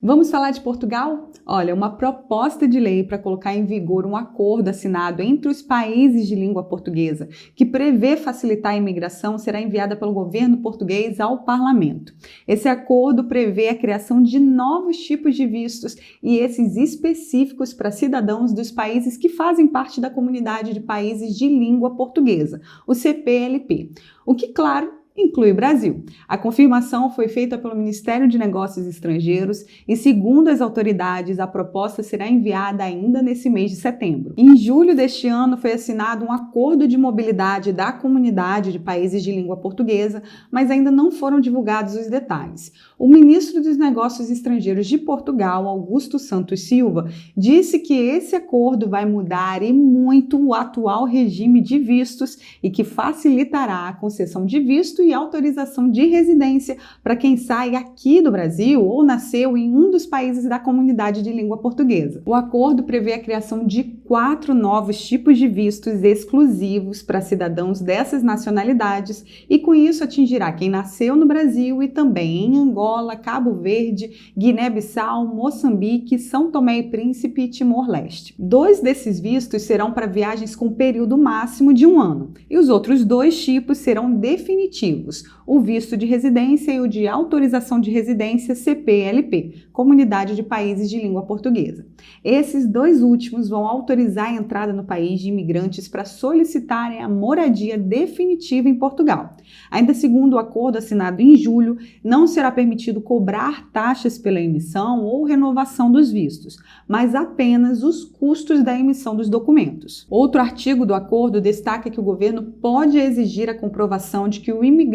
Vamos falar de Portugal? Olha, uma proposta de lei para colocar em vigor um acordo assinado entre os países de língua portuguesa, que prevê facilitar a imigração, será enviada pelo governo português ao parlamento. Esse acordo prevê a criação de novos tipos de vistos e esses específicos para cidadãos dos países que fazem parte da comunidade de países de língua portuguesa, o CPLP. O que, claro, inclui o Brasil. A confirmação foi feita pelo Ministério de Negócios Estrangeiros e, segundo as autoridades, a proposta será enviada ainda nesse mês de setembro. Em julho deste ano foi assinado um acordo de mobilidade da comunidade de países de língua portuguesa, mas ainda não foram divulgados os detalhes. O ministro dos Negócios Estrangeiros de Portugal, Augusto Santos Silva, disse que esse acordo vai mudar e muito o atual regime de vistos e que facilitará a concessão de visto e autorização de residência para quem sai aqui do Brasil ou nasceu em um dos países da comunidade de língua portuguesa. O acordo prevê a criação de 4 novos tipos de vistos exclusivos para cidadãos dessas nacionalidades e com isso atingirá quem nasceu no Brasil e também em Angola, Cabo Verde, Guiné-Bissau, Moçambique, São Tomé e Príncipe e Timor-Leste. 2 desses vistos serão para viagens com período máximo de 1 ano e os outros 2 tipos serão definitivos. O visto de residência e o de autorização de residência CPLP, Comunidade de Países de Língua Portuguesa. Esses 2 últimos vão autorizar a entrada no país de imigrantes para solicitarem a moradia definitiva em Portugal. Ainda segundo o acordo assinado em julho, não será permitido cobrar taxas pela emissão ou renovação dos vistos, mas apenas os custos da emissão dos documentos. Outro artigo do acordo destaca que o governo pode exigir a comprovação de que o imigrante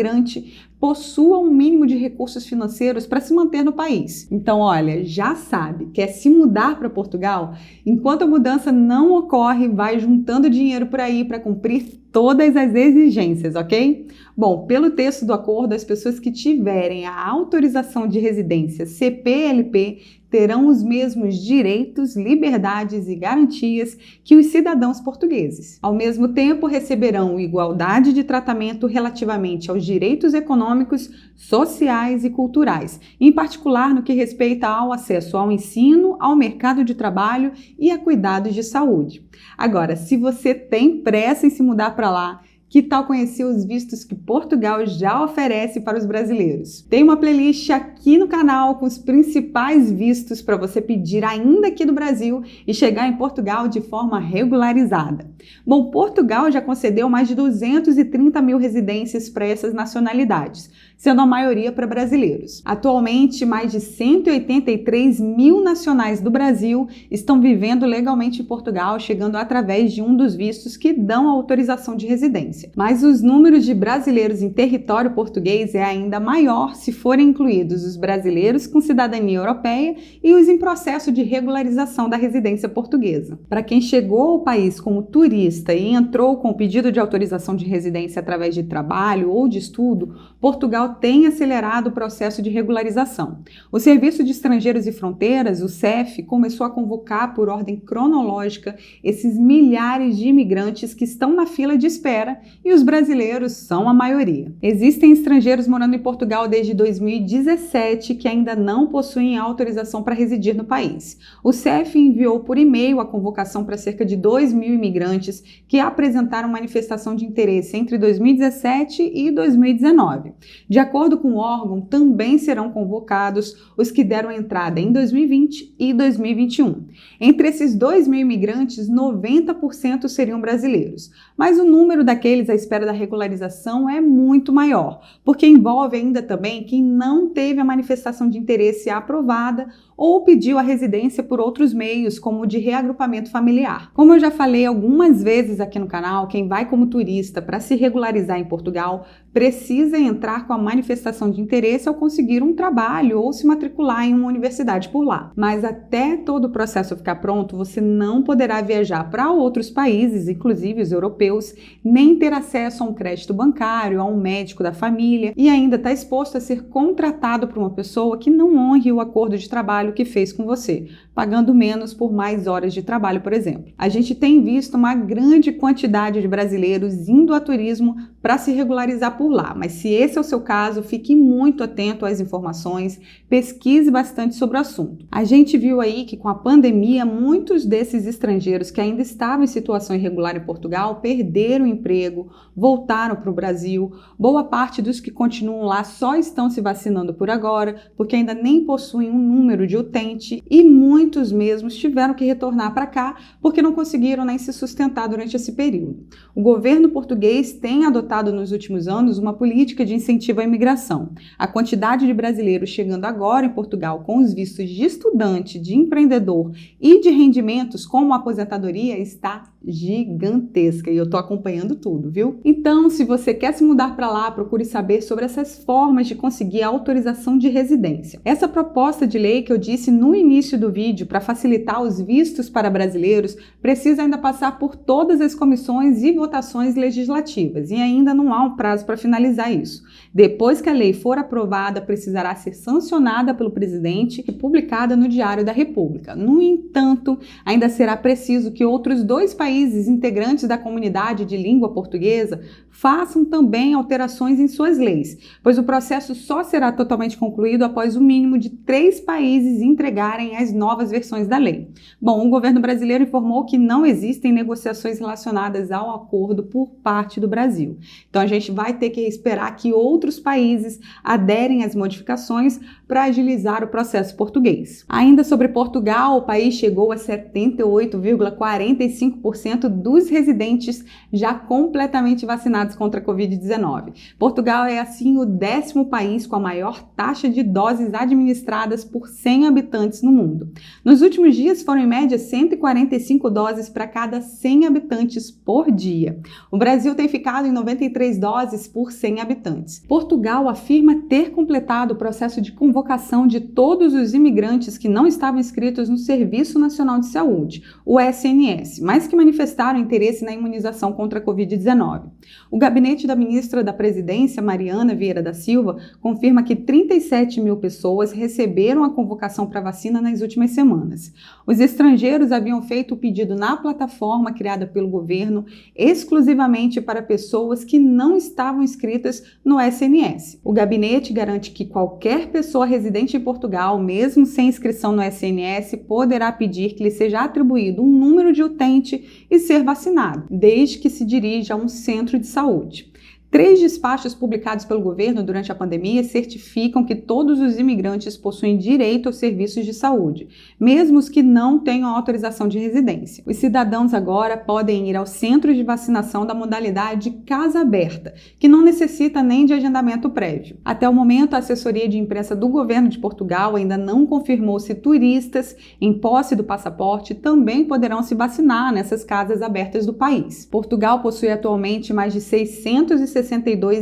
possua um mínimo de recursos financeiros para se manter no país. Então, olha, já sabe, quer se mudar para Portugal? Enquanto a mudança não ocorre, vai juntando dinheiro por aí para cumprir todas as exigências, ok? Bom, pelo texto do acordo, as pessoas que tiverem a autorização de residência CPLP terão os mesmos direitos, liberdades e garantias que os cidadãos portugueses. Ao mesmo tempo, receberão igualdade de tratamento relativamente aos direitos econômicos, sociais e culturais, em particular no que respeita ao acesso ao ensino, ao mercado de trabalho e a cuidados de saúde. Agora, se você tem pressa em se mudar para lá, que tal conhecer os vistos que Portugal já oferece para os brasileiros? Tem uma playlist aqui no canal com os principais vistos para você pedir ainda aqui do Brasil e chegar em Portugal de forma regularizada. Bom, Portugal já concedeu mais de 230 mil residências para essas nacionalidades, sendo a maioria para brasileiros. Atualmente, mais de 183 mil nacionais do Brasil estão vivendo legalmente em Portugal, chegando através de um dos vistos que dão a autorização de residência. Mas os números de brasileiros em território português é ainda maior se forem incluídos os brasileiros com cidadania europeia e os em processo de regularização da residência portuguesa. Para quem chegou ao país como turista e entrou com o pedido de autorização de residência através de trabalho ou de estudo, Portugal tem acelerado o processo de regularização. O Serviço de Estrangeiros e Fronteiras, o SEF, começou a convocar por ordem cronológica esses milhares de imigrantes que estão na fila de espera e os brasileiros são a maioria. Existem estrangeiros morando em Portugal desde 2017 que ainda não possuem autorização para residir no país. O SEF enviou por e-mail a convocação para cerca de 2 mil imigrantes que apresentaram manifestação de interesse entre 2017 e 2019. De acordo com o órgão, também serão convocados os que deram entrada em 2020 e 2021. Entre esses 2 mil imigrantes, 90% seriam brasileiros, mas o número daqueles à espera da regularização é muito maior, porque envolve ainda também quem não teve a manifestação de interesse aprovada ou pediu a residência por outros meios, como o de reagrupamento familiar. Como eu já falei algumas vezes aqui no canal, quem vai como turista para se regularizar em Portugal precisa entrar com a manifestação de interesse ao conseguir um trabalho ou se matricular em uma universidade por lá. Mas até todo o processo ficar pronto, você não poderá viajar para outros países, inclusive os europeus, nem ter acesso a um crédito bancário, a um médico da família e ainda está exposto a ser contratado por uma pessoa que não honre o acordo de trabalho que fez com você, pagando menos por mais horas de trabalho, por exemplo. A gente tem visto uma grande quantidade de brasileiros indo a turismo para se regularizar por lá, mas se esse é o seu caso, fique muito atento às informações, pesquise bastante sobre o assunto. A gente viu aí que com a pandemia, muitos desses estrangeiros que ainda estavam em situação irregular em Portugal perderam o emprego, voltaram para o Brasil. Boa parte dos que continuam lá só estão se vacinando por agora, porque ainda nem possuem um número de utente e muitos mesmos tiveram que retornar para cá porque não conseguiram nem se sustentar durante esse período. O governo português tem adotado nos últimos anos uma política de incentivo à imigração. A quantidade de brasileiros chegando agora em Portugal com os vistos de estudante, de empreendedor e de rendimentos como aposentadoria está gigantesca e eu tô acompanhando tudo, viu? Então, se você quer se mudar para lá, procure saber sobre essas formas de conseguir a autorização de residência. Essa proposta de lei que eu disse no início do vídeo para facilitar os vistos para brasileiros precisa ainda passar por todas as comissões e votações legislativas e ainda não há um prazo para finalizar isso. Depois que a lei for aprovada, precisará ser sancionada pelo presidente e publicada no Diário da República. No entanto, ainda será preciso que outros 2 países integrantes da comunidade de língua portuguesa façam também alterações em suas leis, pois o processo só será totalmente concluído após o mínimo de 3 países entregarem as novas versões da lei. Bom, o governo brasileiro informou que não existem negociações relacionadas ao acordo por parte do Brasil. Então a gente vai ter que esperar que outros países aderem às modificações para agilizar o processo português. Ainda sobre Portugal, o país chegou a 78,45% dos residentes já completamente vacinados contra a Covid-19. Portugal é assim o 10º país com a maior taxa de doses administradas por 100 habitantes no mundo. Nos últimos dias foram em média 145 doses para cada 100 habitantes por dia. O Brasil tem ficado em 93 doses por 100 habitantes. Portugal afirma ter completado o processo de convocação de todos os imigrantes que não estavam inscritos no Serviço Nacional de Saúde, o SNS, mas que manifestaram interesse na imunização contra a Covid-19. O gabinete da ministra da Presidência, Mariana Vieira da Silva, confirma que 37 mil pessoas receberam a convocação para vacina nas últimas semanas. Os estrangeiros haviam feito o pedido na plataforma criada pelo governo exclusivamente para pessoas que não estavam inscritas no SNS. O gabinete garante que qualquer pessoa residente em Portugal, mesmo sem inscrição no SNS, poderá pedir que lhe seja atribuído um número de utente e ser vacinado, desde que se dirija a um centro de saúde. 3 despachos publicados pelo governo durante a pandemia certificam que todos os imigrantes possuem direito aos serviços de saúde, mesmo os que não tenham autorização de residência. Os cidadãos agora podem ir ao centro de vacinação da modalidade Casa Aberta, que não necessita nem de agendamento prévio. Até o momento, a assessoria de imprensa do governo de Portugal ainda não confirmou se turistas em posse do passaporte também poderão se vacinar nessas casas abertas do país. Portugal possui atualmente mais de 662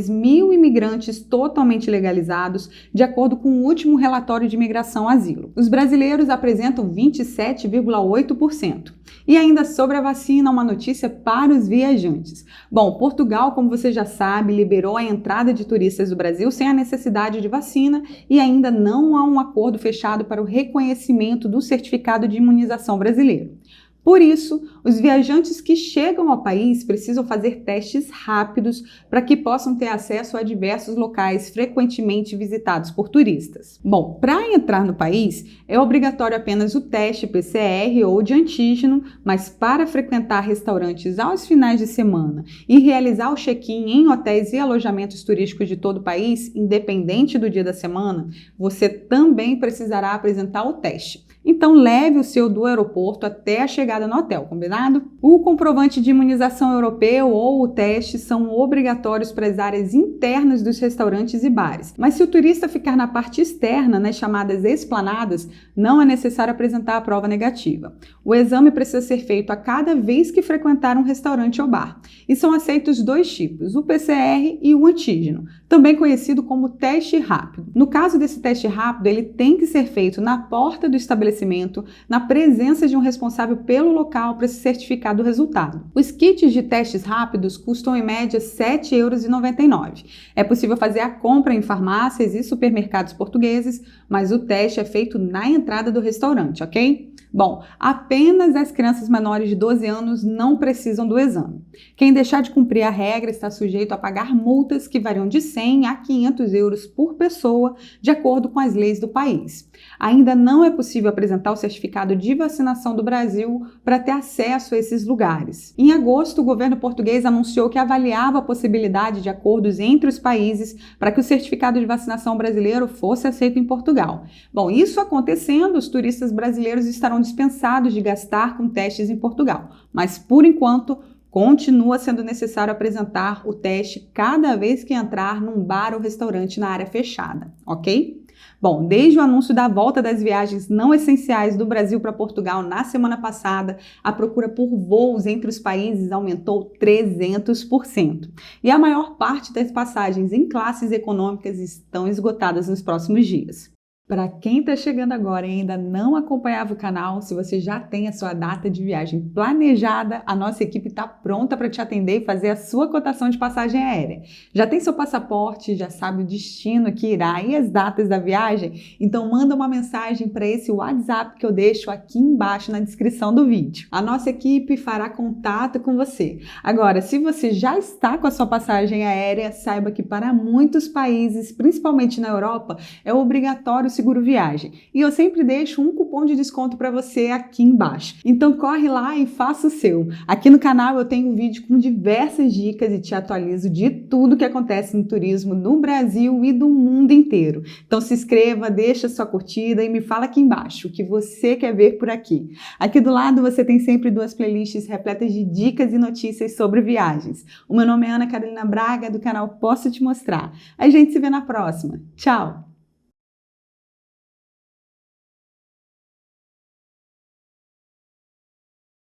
mil imigrantes totalmente legalizados, de acordo com o último relatório de imigração asilo. Os brasileiros apresentam 27,8%. E ainda sobre a vacina, uma notícia para os viajantes. Bom, Portugal, como você já sabe, liberou a entrada de turistas do Brasil sem a necessidade de vacina e ainda não há um acordo fechado para o reconhecimento do certificado de imunização brasileiro. Por isso, os viajantes que chegam ao país precisam fazer testes rápidos para que possam ter acesso a diversos locais frequentemente visitados por turistas. Bom, para entrar no país, é obrigatório apenas o teste PCR ou de antígeno, mas para frequentar restaurantes aos finais de semana e realizar o check-in em hotéis e alojamentos turísticos de todo o país, independente do dia da semana, você também precisará apresentar o teste. Então leve o seu do aeroporto até a chegada no hotel, combinado? O comprovante de imunização europeu ou o teste são obrigatórios para as áreas internas dos restaurantes e bares. Mas se o turista ficar na parte externa, nas chamadas esplanadas, não é necessário apresentar a prova negativa. O exame precisa ser feito a cada vez que frequentar um restaurante ou bar. E são aceitos 2 tipos, o PCR e o antígeno, também conhecido como teste rápido. No caso desse teste rápido, ele tem que ser feito na porta do estabelecimento estabelecimento na presença de um responsável pelo local para se certificar do resultado. Os kits de testes rápidos custam em média R$ 7,99 €. É possível fazer a compra em farmácias e supermercados portugueses, mas o teste é feito na entrada do restaurante, ok? Bom, apenas as crianças menores de 12 anos não precisam do exame. Quem deixar de cumprir a regra está sujeito a pagar multas que variam de 100 a 500 € por pessoa, de acordo com as leis do país. Ainda não é possível apresentar o certificado de vacinação do Brasil para ter acesso a esses lugares. Em agosto, o governo português anunciou que avaliava a possibilidade de acordos entre os países para que o certificado de vacinação brasileiro fosse aceito em Portugal. Bom, isso acontecendo, os turistas brasileiros estarão dispensados de gastar com testes em Portugal, mas por enquanto continua sendo necessário apresentar o teste cada vez que entrar num bar ou restaurante na área fechada, ok? Bom, desde o anúncio da volta das viagens não essenciais do Brasil para Portugal na semana passada, a procura por voos entre os países aumentou 300%. E a maior parte das passagens em classes econômicas estão esgotadas nos próximos dias. Para quem está chegando agora e ainda não acompanhava o canal, se você já tem a sua data de viagem planejada, a nossa equipe está pronta para te atender e fazer a sua cotação de passagem aérea. Já tem seu passaporte, já sabe o destino que irá e as datas da viagem? Então manda uma mensagem para esse WhatsApp que eu deixo aqui embaixo na descrição do vídeo. A nossa equipe fará contato com você. Agora, se você já está com a sua passagem aérea, saiba que para muitos países, principalmente na Europa, é obrigatório o seguro viagem. E eu sempre deixo um cupom de desconto para você aqui embaixo. Então corre lá e faça o seu. Aqui no canal eu tenho um vídeo com diversas dicas e te atualizo de tudo que acontece no turismo no Brasil e do mundo inteiro. Então se inscreva, deixa sua curtida e me fala aqui embaixo o que você quer ver por aqui. Aqui do lado você tem sempre 2 playlists repletas de dicas e notícias sobre viagens. O meu nome é Ana Carolina Braga, do canal Posso Te Mostrar. A gente se vê na próxima. Tchau!